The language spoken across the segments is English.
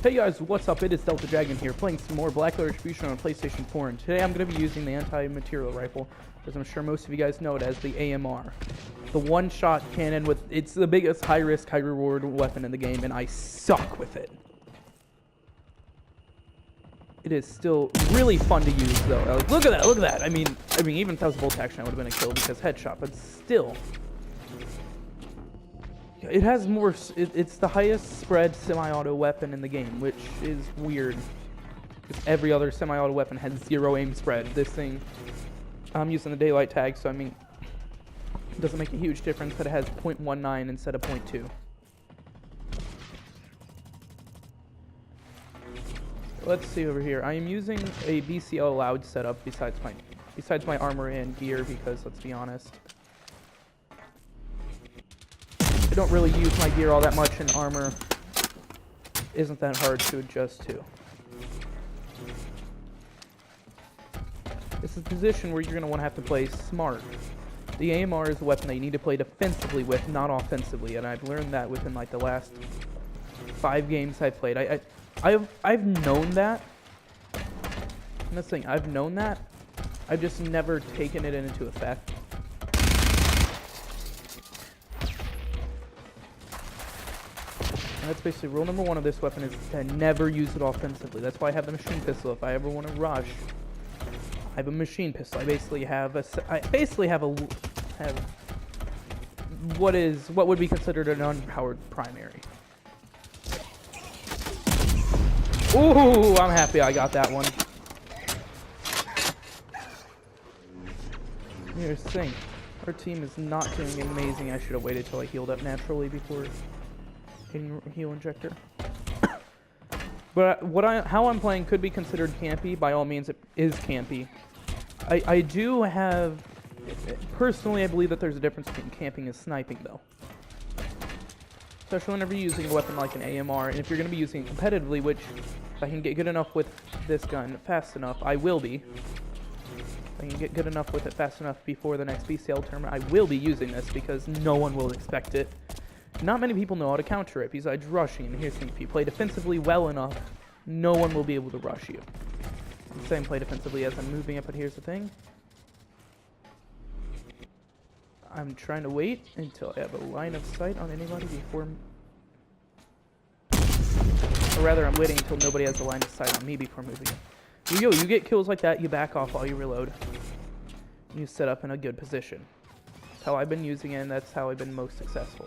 Hey guys, what's up? It is Delta Dragon here, playing some more Blacklight Retribution on PlayStation 4, and today I'm going to be using the anti-material rifle, as I'm sure most of you guys know it as the AMR. The one-shot cannon it's the biggest high-risk, high-reward weapon in the game, and I suck with it. It is still really fun to use, though. Like, look at that, look at that! I mean, even 1000 volt action would have been a kill because headshot, but still. It has more, it's the highest spread semi-auto weapon in the game, which is weird. Because every other semi-auto weapon has 0 aim spread. This thing, I'm using the daylight tag, so I mean, it doesn't make a huge difference that it has 0.19 instead of 0.2. Let's see over here. I am using a BCL allowed setup besides my armor and gear, because let's be honest, I don't really use my gear all that much, and armor isn't that hard to adjust to. This is a position where you're going to want to have to play smart. The AMR is a weapon that you need to play defensively with, not offensively, and I've learned that within like the last 5 games I've played. I've known that. I'm not saying I've known that. I've just never taken it into effect. That's basically rule number 1 of this weapon, is to never use it offensively. That's why I have the machine pistol. If I ever want to rush, I have a machine pistol. I basically have what would be considered an unpowered primary. Ooh, I'm happy I got that one. Here's the thing. Our team is not doing amazing. I should have waited till I healed up naturally before hitting heal injector. But how I'm playing could be considered campy. By all means, it is campy. I do have, personally, I believe that there's a difference between camping and sniping, though. Especially whenever you're using a weapon like an AMR, and if you're going to be using it competitively, which if I can get good enough with this gun fast enough, I will be. If I can get good enough with it fast enough before the next BCL tournament, I will be using this, because no one will expect it. Not many people know how to counter it besides rushing, and here's the thing: if you play defensively well enough, no one will be able to rush you. I'm saying play defensively as I'm moving up, but here's the thing. I'm trying to wait until I have a line of sight on anybody before... Or rather, I'm waiting until nobody has a line of sight on me before moving in. You get kills like that, you back off while you reload. You set up in a good position. That's how I've been using it, and that's how I've been most successful.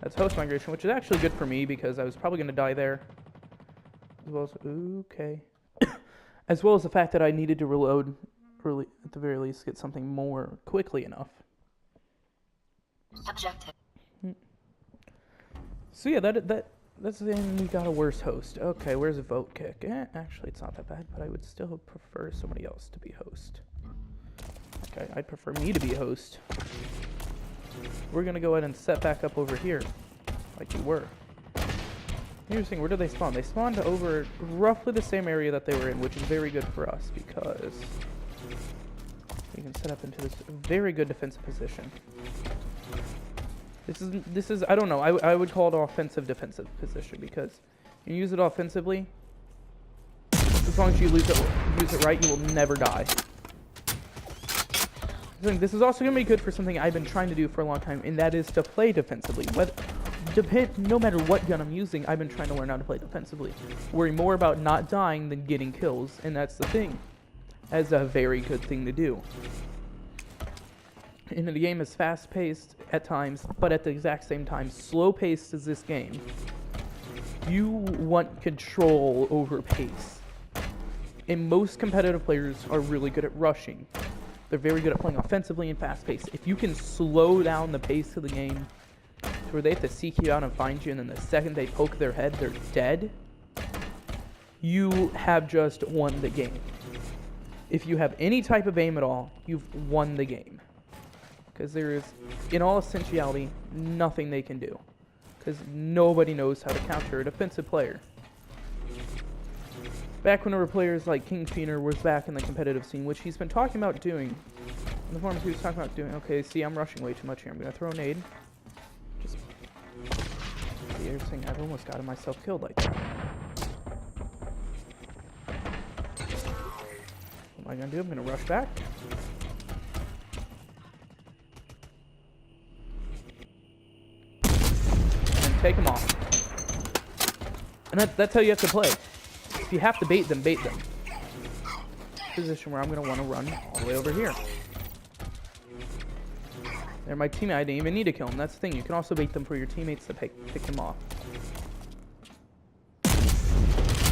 That's host migration, which is actually good for me, because I was probably going to die there. As well as... Okay. As well as the fact that I needed to reload, really, at the very least, get something more quickly enough. Subjective. So yeah, that's the end. We got a worse host. Okay, where's a vote kick? Actually, it's not that bad, but I would still prefer somebody else to be host. Okay, I'd prefer me to be host. We're gonna go ahead and set back up over here, like we were. Here's the thing: where do they spawn? They spawned over roughly the same area that they were in, which is very good for us, because we can set up into this very good defensive position. This is I don't know. I would call it an offensive defensive position, because you use it offensively. As long as you use it right, you will never die. This is also going to be good for something I've been trying to do for a long time, and that is to play defensively. No matter what gun I'm using, I've been trying to learn how to play defensively. Worry more about not dying than getting kills, and that's the thing. That's a very good thing to do. And the game is fast-paced at times, but at the exact same time, slow-paced as this game. You want control over pace. And most competitive players are really good at rushing. They're very good at playing offensively and fast-paced. If you can slow down the pace of the game to where they have to seek you out and find you, and then the second they poke their head, they're dead, you have just won the game. If you have any type of aim at all, you've won the game. Because there is, in all essentiality, nothing they can do. Because nobody knows how to counter a defensive player. Back whenever players like King Feener was back in the competitive scene, which he's been talking about doing. In the forums he was talking about doing. Okay, see, I'm rushing way too much here. I'm going to throw a nade. Just... See, I've almost gotten myself killed like that. am I gonna do? I'm gonna rush back. And take them off. And that's how you have to play. If you have to bait them, bait them. Position where I'm gonna want to run all the way over here. They're my teammate. I didn't even need to kill him. That's the thing. You can also bait them for your teammates to pick them off.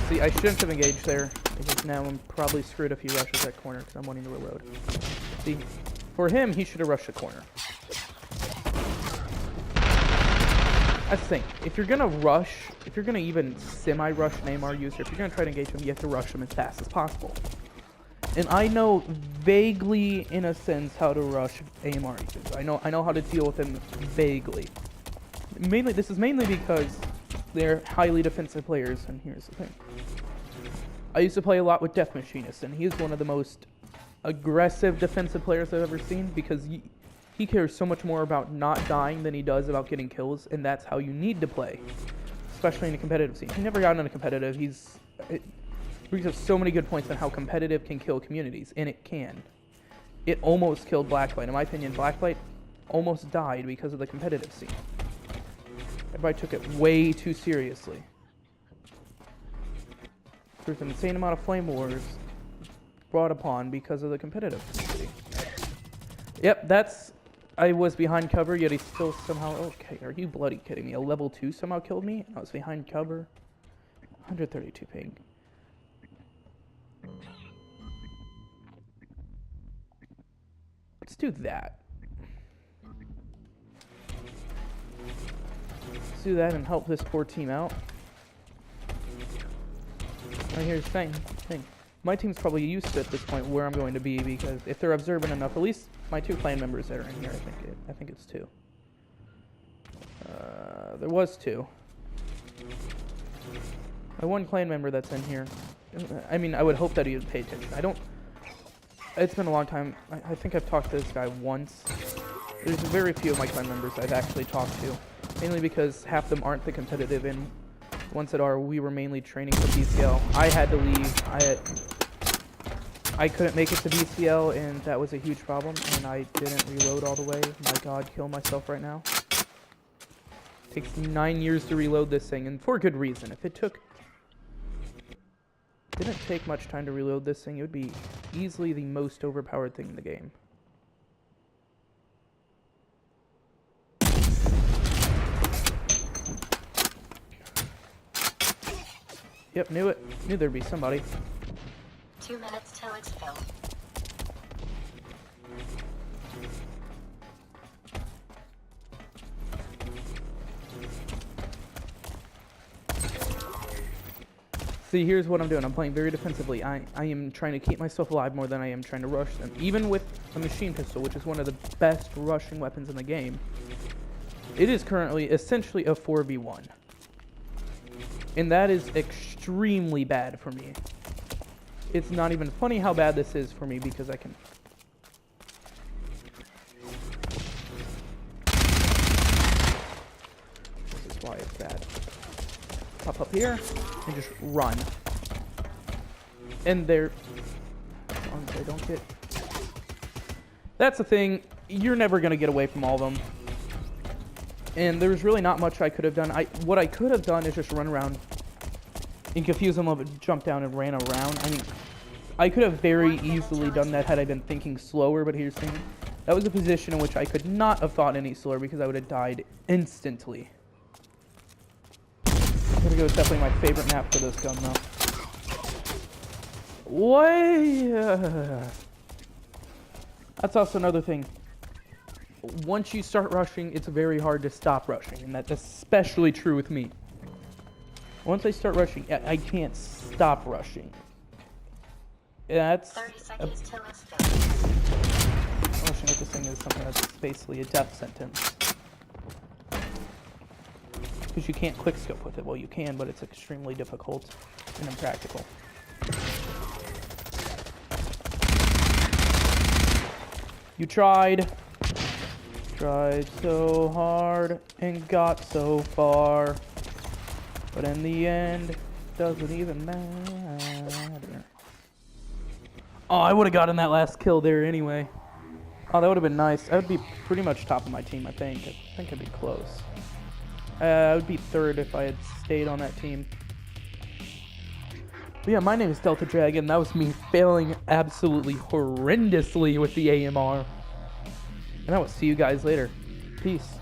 See, I shouldn't have engaged there, because now I'm probably screwed if he rushes that corner, because I'm wanting to reload. See, for him, he should have rushed the corner. That's the thing. If you're going to rush, if you're going to even semi-rush an AMR user, if you're going to try to engage him, you have to rush him as fast as possible. And I know vaguely, in a sense, how to rush AMR users. I know how to deal with them vaguely. This is mainly because they're highly defensive players, and here's the thing. I used to play a lot with Death Machinist, and he is one of the most aggressive defensive players I've ever seen, because he cares so much more about not dying than he does about getting kills, and that's how you need to play, especially in a competitive scene. He never got into competitive. He brings up so many good points on how competitive can kill communities, and it can. It almost killed Blacklight. In my opinion, Blacklight almost died because of the competitive scene. Everybody took it way too seriously. There's an insane amount of flame wars brought upon because of the competitive community. Yep, I was behind cover, yet he still somehow... Okay, are you bloody kidding me? A level 2 somehow killed me? I was behind cover. 132 ping. Let's do that. Let's do that and help this poor team out. And here's the thing. My team's probably used to at this point where I'm going to be, because if they're observant enough, at least my 2 clan members that are in here, I think it's 2. There was 2. My 1 clan member that's in here. I mean, I would hope that he would pay attention. It's been a long time. I think I've talked to this guy once. There's very few of my clan members I've actually talked to. Mainly because half them aren't the competitive, and the ones that are, we were mainly training for BCL. I had to leave. I couldn't make it to BCL, and that was a huge problem, and I didn't reload all the way. My god, kill myself right now. It takes 9 years to reload this thing, and for good reason. If it didn't take much time to reload this thing, it would be easily the most overpowered thing in the game. Yep, knew it. Knew there'd be somebody. 2 minutes till it's filled. See, here's what I'm doing. I'm playing very defensively. I am trying to keep myself alive more than I am trying to rush them. Even with a machine pistol, which is one of the best rushing weapons in the game, it is currently essentially a 4v1. And that is extremely bad for me. It's not even funny how bad this is for me, because I can... This is why it's bad. Pop up here and just run. And they're... As long as they don't get... That's the thing. You're never going to get away from all of them. And there's really not much I could have done. What I could have done is just run around and confuse them a little bit, jump down and ran around. I mean, I could have very easily done that had I been thinking slower, but here's the thing. That was a position in which I could not have thought any slower, because I would have died instantly. Vertigo is definitely my favorite map for this gun, though. That's also another thing. Once you start rushing, it's very hard to stop rushing, and that's especially true with me. Once I start rushing, I can't stop rushing. That's... 30 seconds till it's filled. Rushing with this thing is something that's basically a death sentence. Because you can't quickscope with it. Well, you can, but it's extremely difficult and impractical. You tried so hard and got so far, but in the end, doesn't even matter. Oh, I would have gotten that last kill there anyway. Oh, that would have been nice. I would be pretty much top of my team, I think. I think I'd be close. I would be third if I had stayed on that team. But yeah, my name is Delta Dragon. That was me failing absolutely horrendously with the AMR. And I will see you guys later. Peace.